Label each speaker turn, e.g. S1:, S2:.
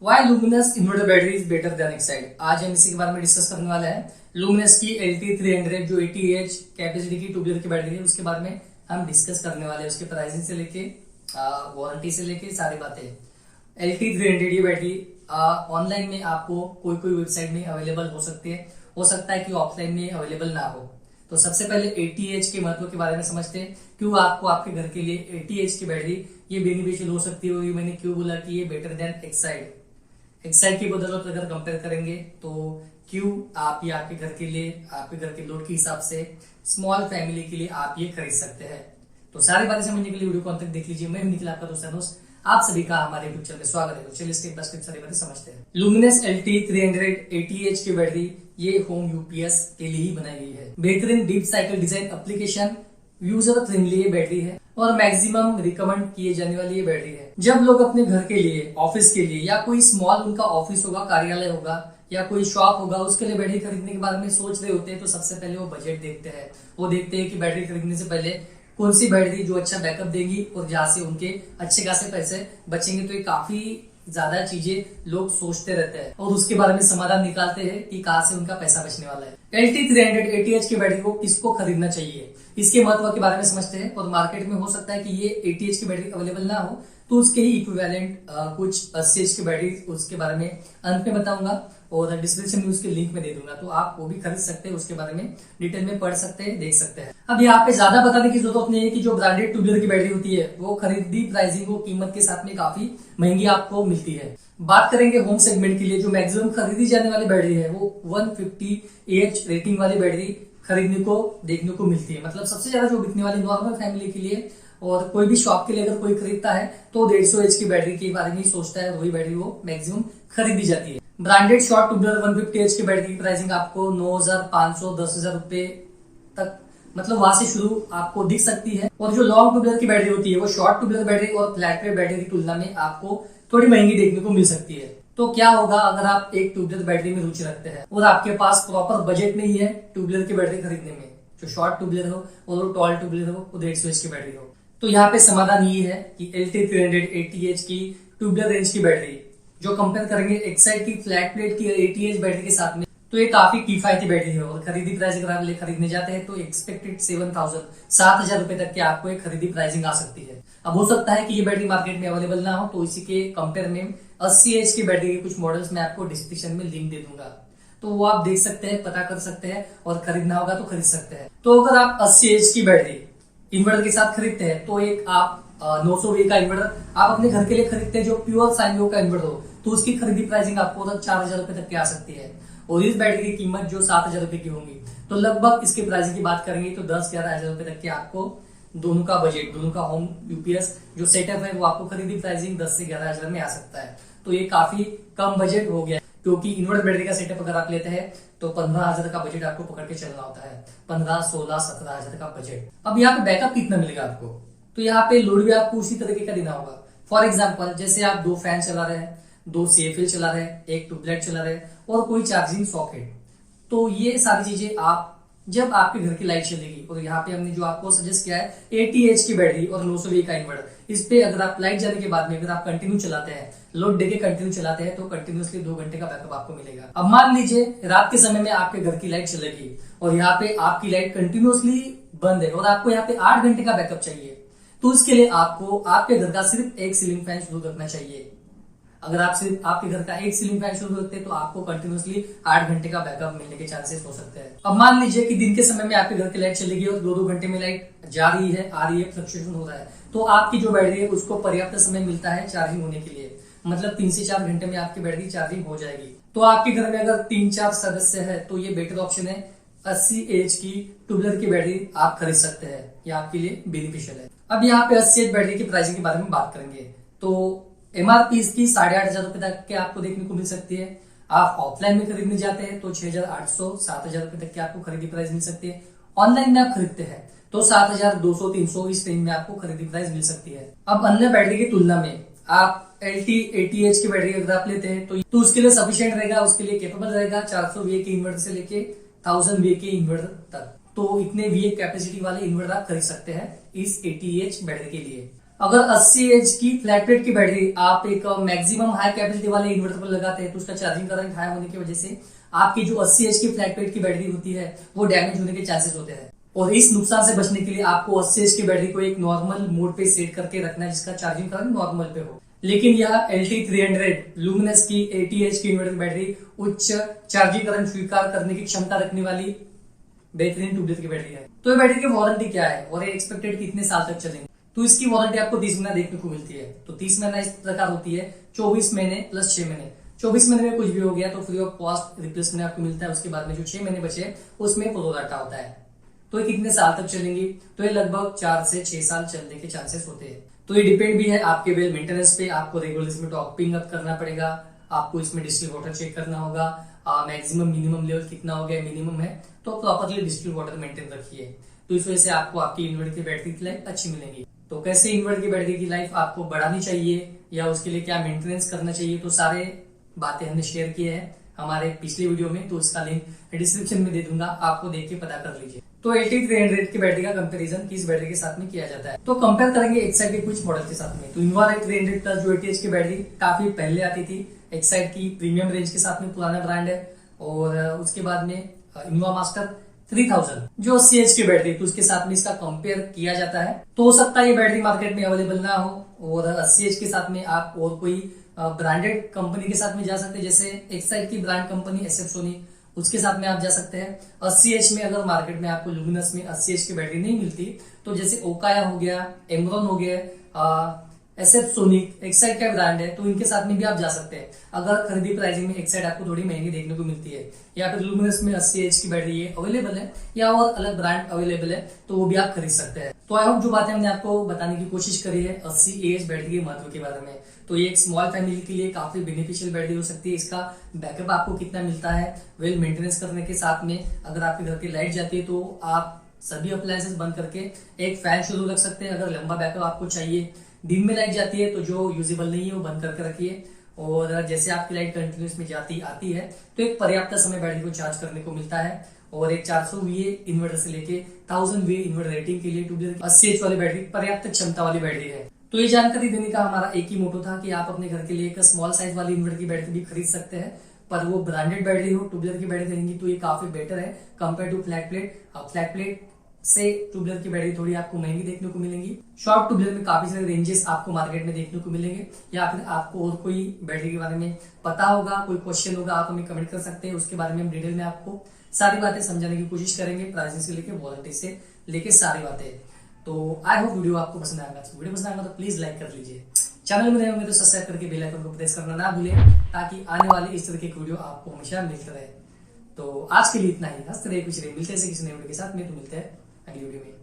S1: Y Luminous inverter battery is better than Exide. आज हम इसी के बारे में डिस्कस करने वाले हैं। लुमिनस की LT300 जो 80 कैपेसिटी की ट्यूबलर की बैटरी है उसके बारे में हम डिस्कस करने वाले हैं। उसके प्राइसिंग से लेके वारंटी से लेके सारी बातें। LT300 ये बैटरी ऑनलाइन में आपको कोई कोई वेबसाइट में अवेलेबल हो सकती है, हो सकता है कि ऑफलाइन में अवेलेबल ना हो। तो सबसे पहले 80H के महत्व के बारे में समझते हैं। क्यों आपको आपके घर के लिए 80H की बैटरी ये बेनिफिशियल हो सकती है, और मैंने क्यों बोला कि ये बेटर देन एक्साइड की बदौलत अगर कंपेयर करेंगे तो क्यों आप ये आपके घर के लिए, आपके घर के लोड के हिसाब से, स्मॉल फैमिली के लिए आप ये खरीद सकते हैं। तो सारी बातें समझने के लिए वीडियो को अंत तक देख लीजिए। मैं निखिल आपका दोस्त अनुज, आप सभी का हमारे यूट्यूब चैनल में स्वागत है। तो चलिए स्टेप बाय स्टेप सारी बातें समझते हैं। लुमिनस LT300 80H की बैटरी ये होम यूपीएस के लिए ही बनाई गई है। बेहतरीन deep cycle design application, user friendly ये बैटरी है और मैक्सिमम रिकमेंड किए जाने वाली ये बैटरी है। जब लोग अपने घर के लिए, ऑफिस के लिए, या कोई स्मॉल उनका ऑफिस होगा, कार्यालय होगा या कोई शॉप होगा, उसके लिए बैटरी खरीदने के बारे में सोच रहे होते हैं तो सबसे पहले वो बजट देखते हैं। वो देखते हैं कि बैटरी खरीदने से पहले कौन सी बैटरी जो अच्छा बैकअप देगी और जहां से उनके अच्छे खासे पैसे बचेंगे। तो ये काफी ज्यादा चीजें लोग सोचते रहते हैं और उसके बारे में समाधान निकालते हैं कि कहां से उनका पैसा बचने वाला है। LT300 80H की बैटरी को किसको खरीदना चाहिए, इसके महत्व के बारे में समझते हैं। और मार्केट में हो सकता है कि ये 80H की बैटरी अवेलेबल ना हो, तो उसके ही इक्विवेलेंट कुछ 80H की बैटरी उसके बारे में अंत में बताऊंगा और डिस्क्रिप्शन में उसके लिंक में दे दूंगा। तो आप वो भी खरीद सकते हैं, उसके बारे में डिटेल में पढ़ सकते हैं, देख सकते हैं। अब यहाँ पे ज्यादा बताने की जरूरत नहीं है कि जो ब्रांडेड ट्यूबलर की बैटरी होती है वो खरीदी प्राइसिंग को कीमत के साथ में काफी महंगी आपको मिलती है। बात करेंगे होम सेगमेंट के लिए जो मैक्सिमम खरीदी जाने वाली बैटरी है वो 150 AH रेटिंग वाली बैटरी खरीदने को देखने को मिलती है। मतलब सबसे ज्यादा जो बिकने वाली नॉर्मल फैमिली के लिए और कोई भी शॉप के लिए अगर कोई खरीदता है तो 150H की बैटरी के बारे में ही सोचता है, वही बैटरी वो मैक्सिमम खरीदी जाती है। ब्रांडेड शॉर्ट ट्यूबलर 150H की बैटरी की प्राइसिंग आपको 9,500 10,000 रुपए तक, मतलब वहां से शुरू आपको दिख सकती है। और जो लॉन्ग ट्यूबलर की बैटरी होती है वो शॉर्ट ट्यूबलर बैटरी और फ्लैट वेट बैटरी की तुलना में आपको थोड़ी महंगी देखने को मिल सकती है। तो क्या होगा अगर आप एक ट्यूबलर बैटरी में रुचि रखते हैं और आपके पास प्रॉपर बजट नहीं है ट्यूबलर की बैटरी खरीदने में, जो शॉर्ट ट्यूबलर हो और टॉल ट्यूबलर हो, वो 150H की बैटरी हो, तो यहाँ पे समाधान ये है कि LT300 80H की ट्यूबलर रेंज की बैटरी जो कंपेयर करेंगे एक्साइड की फ्लैट प्लेट की 80H बैटरी के साथ में, तो ये काफी किफायती बैटरी है। और खरीदी प्राइस अगर आप खरीदने जाते हैं तो एक्सपेक्टेड 7,000 रुपए तक की आपको एक खरीदी प्राइसिंग आ सकती है। अब हो सकता है कि ये बैटरी मार्केट में अवेलेबल ना हो, तो इसी के कंपेयर में 80H की बैटरी के कुछ मॉडल्स मैं आपको डिस्क्रिप्शन में लिंक दे दूंगा, तो वो आप देख सकते हैं, पता कर सकते हैं और खरीदना होगा तो खरीद सकते हैं। तो अगर आप 80H की बैटरी इन्वर्टर के साथ खरीदते हैं तो एक आप 900V का इन्वर्टर आप अपने घर के लिए खरीदते हैं जो प्योर साइन वेव का इन्वर्टर हो, तो उसकी खरीदी प्राइसिंग आपको 4,000 रुपए तक की आ सकती है। और इस बैटरी की कीमत जो 7,000 रुपए की होंगी, तो लगभग इसके प्राइसिंग की बात करेंगे तो 10-11 हजार रुपए तक की आपको दोनों का बजट, दोनों का होम यूपीएस जो सेटअप है वो आपको खरीदी प्राइसिंग 10 से 11 हजार में आ सकता है। तो ये काफी कम बजट हो गया, क्योंकि इन्वर्टर बैटरी का सेटअप अगर आप लेते हैं तो 15,000 का बजट आपको पकड़ के चलना होता है। 15, 16, 17 हजार का बजट। अब यहाँ पे बैकअप कितना मिलेगा आपको, तो यहाँ पे लोड भी आपको उसी तरीके का देना होगा। फॉर एग्जाम्पल जैसे आप 2 फैन चला रहे हैं, 2 CFL चला रहे हैं, 1 ट्यूबलाइट चला रहे हैं और कोई चार्जिंग सॉकेट, तो ये सारी चीजें आप जब आपके घर की लाइट चलेगी, और यहाँ पे हमने जो आपको सजेस्ट किया है 80H की बैटरी और 900V का इन्वर्टर, इस पे अगर आप लाइट जाने के बाद में अगर आप कंटिन्यू चलाते हैं, लोड देके कंटिन्यू चलाते हैं, तो कंटिन्यूसली 2 घंटे का बैकअप आपको मिलेगा। अब मान लीजिए रात के समय में आपके घर की लाइट चलेगी और यहाँ पे आपकी लाइट कंटिन्यूसली बंद है और आपको यहाँ पे 8 घंटे का बैकअप चाहिए, तो उसके लिए आपको आपके घर का सिर्फ एक सीलिंग फैन शुरू रखना चाहिए। अगर आप सिर्फ आपके घर का एक सीलिंग फैन शुरू रखते हैं तो आपको कंटिन्यूसली 8 घंटे का बैकअप मिलने के चांसेस हो सकते हैं। अब मान लीजिए कि दिन के समय में आपके घर की लाइट चलेगी और 2-2 घंटे में लाइट जा रही है, आ रही है, फ्लक्चुएशन हो रहा है, तो आपकी जो बैटरी है उसको पर्याप्त समय मिलता है चार्जिंग होने के लिए। मतलब 3 से 4 घंटे में आपकी बैटरी चार्जिंग हो जाएगी। तो आपके घर में अगर 3-4 सदस्य है तो ये बेटर ऑप्शन है, 80H की ट्यूबलर की बैटरी आप खरीद सकते हैं, ये आपके लिए बेनिफिशियल है। अब यहाँ पे 80H बैटरी की प्राइसिंग के बारे में बात करेंगे तो MRP इसकी 8,500 रुपए तक के आपको देखने को मिल सकती है। आप ऑफलाइन में खरीदने जाते हैं तो 6,800 7,000 रुपए तक की आपको खरीदी प्राइस मिल सकती है। ऑनलाइन में आप खरीदते हैं तो 7,200 300 इस रेंज में आपको खरीदी प्राइस मिल सकती है। अब अन्य बैटरी की तुलना में आप LT 80H की बैटरी अगर आप लेते हैं तो उसके लिए सफिशिएंट रहेगा, उसके लिए केपेबल रहेगा 400 VA के इन्वर्टर से लेके 1000 VA के इन्वर्टर तक। तो इतने VA कैपेसिटी वाले इन्वर्टर आप खरीद सकते हैं इस 80H बैटरी के लिए। अगर 80 एच की फ्लैट प्लेट की बैटरी आप एक मैक्सिमम हाई कैपेसिटी वाले इन्वर्टर पर लगाते हैं तो उसका चार्जिंग करंट हाई होने की वजह से आपकी जो 80 एच की फ्लैट प्लेट की बैटरी होती है वो डैमेज होने के चांसेस होते हैं। और इस नुकसान से बचने के लिए आपको 80 एच की बैटरी को एक नॉर्मल मोड पे सेट करके रखना है जिसका चार्जिंग करंट नॉर्मल पे हो। लेकिन यह LT300 लुमिनस की 80 एच की इन्वर्टर बैटरी उच्च चार्जिंग करंट स्वीकार करने की क्षमता रखने वाली बेहतरीन ट्यूबलेट की बैटरी है। तो ये बैटरी की वारंटी क्या है और ये एक्सपेक्टेड कितने साल तक चलेंगे? तो इसकी वारंटी आपको 30 महीना देखने को मिलती है। तो 30 महीना इस प्रकार होती है 24 महीने प्लस 6 महीने। 24 महीने में कुछ भी हो गया तो फ्री ऑफ कॉस्ट रिप्लेसमेंट आपको मिलता है। उसके बाद में जो 6 महीने बचे उसमें प्रो डाटा होता है। तो ये कितने साल तक चलेंगी? तो ये लगभग 4 से 6 साल चलने के चांसेस होते हैं। तो ये डिपेंड भी है आपके वेल मेंटेनेंस पे। आपको रेगुलर इसमें टॉपिंग अप करना पड़ेगा, आपको इसमें डिस्टिल वाटर चेक करना होगा, मैक्सिमम मिनिमम लेवल कितना हो गया, मिनिमम है तो प्रॉपरली डिस्टिल वाटर मेंटेन रखिए। तो इस वजह से आपको आपकी इन्वर्टर की बैटरी की लाइफ अच्छी मिलेगी। तो कैसे इन्वर्टर की बैटरी की लाइफ आपको बढ़ानी चाहिए या उसके लिए क्या मेंटेनेंस करना चाहिए, तो सारे बातें हमने शेयर किए हैं हमारे पिछले वीडियो में। तो उसका लिंक डिस्क्रिप्शन में दे दूंगा, आपको देख के पता कर लीजिए। तो LT300 की बैटरी का कंपैरिजन किस बैटरी के साथ में किया जाता है, तो कंपेयर करेंगे एक्साइड के कुछ मॉडल के साथ में। तो इनोवा 300 प्लस जो 80 एच की बैटरी काफी पहले आती थी एक्साइड की प्रीमियम रेंज के साथ में, पुराना ब्रांड है। और उसके बाद में इनोवा मास्टर 3000 जो 80 एच की बैटरी, तो उसके साथ में इसका कंपेयर किया जाता है। तो हो सकता है ये बैटरी मार्केट में अवेलेबल ना हो और 80 एच के साथ में आप और कोई ब्रांडेड कंपनी के साथ में जा सकते हैं, जैसे एक्साइड की ब्रांड कंपनी SF सोनी, उसके साथ में आप जा सकते हैं। 80 एच में अगर मार्केट में आपको लुमिनस में 80 एच की बैटरी नहीं मिलती तो जैसे ओकाया हो गया, एमरॉन हो गया, SF सोनिक एक्साइड का ब्रांड है, तो इनके साथ में भी आप जा सकते हैं। अगर खरीदी प्राइसिंग में एक्साइड आपको थोड़ी महंगी देखने को मिलती है या फिर लुमिनस में 80 एच की बैटरी ये अवेलेबल है या और अलग ब्रांड अवेलेबल है तो वो भी आप खरीद सकते हैं। तो आई होप जो बातें हमने आपको बताने की कोशिश करी है 80 एच बैटरी के महत्व के बारे में, तो ये एक स्मॉल फैमिली के लिए काफी बेनिफिशियल बैटरी हो सकती है। इसका बैकअप आपको कितना मिलता है वेल मेंटेनेंस करने के साथ में, अगर आपके घर की लाइट जाती है तो आप सभी अप्लायंसेस बंद करके एक फैन शुरू रख सकते हैं। अगर लंबा बैकअप आपको चाहिए, दिन में लाइट जाती है तो जो यूजेबल नहीं है वो बंद करके रखिए। और जैसे आपकी लाइट कंटिन्यूस में जाती आती है तो एक पर्याप्त समय बैटरी को चार्ज करने को मिलता है। और एक 400 VA इन्वर्टर से लेके 1000 VA इन्वर्टर रेटिंग के लिए ट्यूबलेट 80 एच वाली बैटरी पर्याप्त क्षमता वाली बैटरी है। तो ये जानकारी देने का हमारा एक ही मोटो था कि आप अपने घर के लिए एक स्मॉल साइज वाली इन्वर्टर की बैटरी भी खरीद सकते हैं, पर वो ब्रांडेड बैटरी हो, ट्यूबलेट की बैटरी खरीदेंगी तो ये काफी बेटर है compare to flat plate. Flat plate से ट्यूबलेट की बैटरी थोड़ी आपको महंगी देखने को मिलेंगी। शॉर्ट ट्यूबलेट में काफी सारे रेंजेस आपको मार्केट में देखने को मिलेंगे। या फिर आपको और कोई बैटरी के बारे में पता होगा, कोई क्वेश्चन होगा, आप हमें कमेंट कर सकते हैं, उसके बारे में हम डिटेल में आपको सारी बातें समझाने की कोशिश करेंगे, प्राइसिंग से लेके वारंटी से लेके सारी बातें। तो आई होप वीडियो आपको पसंद आएगा। वीडियो पसंद आएगा तो प्लीज लाइक कर लीजिए, चैनल में नए होंगे तो सब्सक्राइब करके बेल आइकन को प्रेस करना ना भूलें ताकि आने वाले इस तरह के वीडियो आपको हमेशा मिलते रहे। तो आज के लिए इतना ही, हंसते रहे, कुछ रहे, मिलते हैं किसी नए वीडियो के साथ में। तो मिलते हैं अगली वीडियो में।